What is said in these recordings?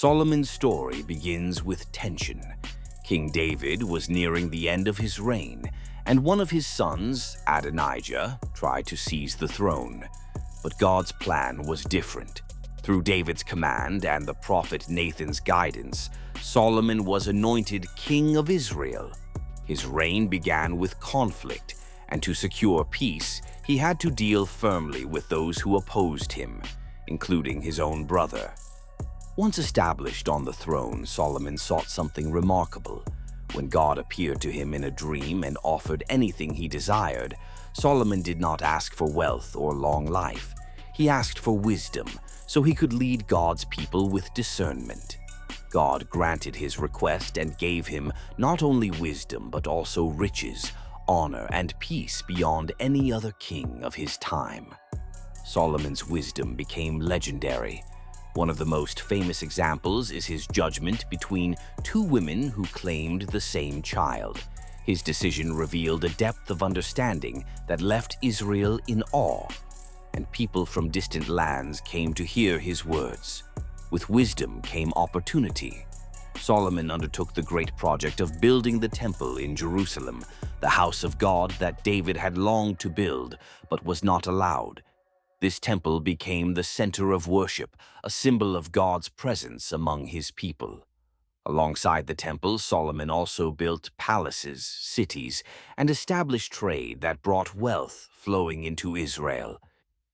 Solomon's story begins with tension. King David was nearing the end of his reign, and one of his sons, Adonijah, tried to seize the throne. But God's plan was different. Through David's command and the prophet Nathan's guidance, Solomon was anointed king of Israel. His reign began with conflict, and to secure peace, he had to deal firmly with those who opposed him, including his own brother. Once established on the throne, Solomon sought something remarkable. When God appeared to him in a dream and offered anything he desired, Solomon did not ask for wealth or long life. He asked for wisdom, so he could lead God's people with discernment. God granted his request and gave him not only wisdom but also riches, honor, and peace beyond any other king of his time. Solomon's wisdom became legendary. One of the most famous examples is his judgment between two women who claimed the same child. His decision revealed a depth of understanding that left Israel in awe, and people from distant lands came to hear his words. With wisdom came opportunity. Solomon undertook the great project of building the temple in Jerusalem, the house of God that David had longed to build but was not allowed. This temple became the center of worship, a symbol of God's presence among his people. Alongside the temple, Solomon also built palaces, cities, and established trade that brought wealth flowing into Israel.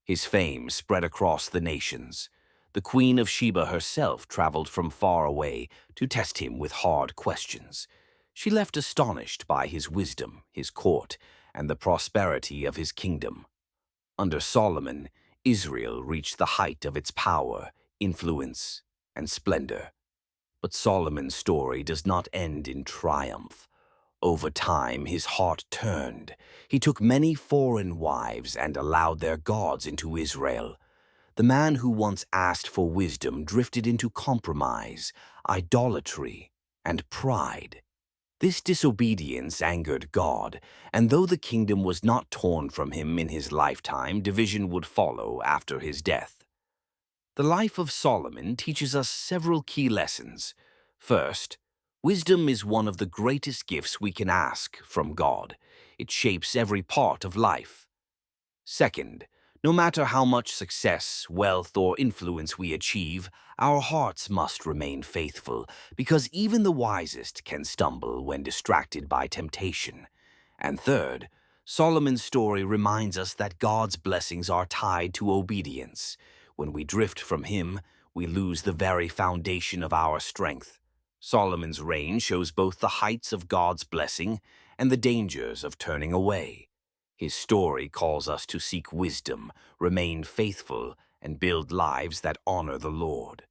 His fame spread across the nations. The Queen of Sheba herself traveled from far away to test him with hard questions. She left astonished by his wisdom, his court, and the prosperity of his kingdom. Under Solomon, Israel reached the height of its power, influence, and splendor. But Solomon's story does not end in triumph. Over time, his heart turned. He took many foreign wives and allowed their gods into Israel. The man who once asked for wisdom drifted into compromise, idolatry, and pride. This disobedience angered God, and though the kingdom was not torn from him in his lifetime, division would follow after his death. The life of Solomon teaches us several key lessons. First, wisdom is one of the greatest gifts we can ask from God. It shapes every part of life. Second, no matter how much success, wealth, or influence we achieve, our hearts must remain faithful, because even the wisest can stumble when distracted by temptation. And third, Solomon's story reminds us that God's blessings are tied to obedience. When we drift from him, we lose the very foundation of our strength. Solomon's reign shows both the heights of God's blessing and the dangers of turning away. His story calls us to seek wisdom, remain faithful, and build lives that honor the Lord.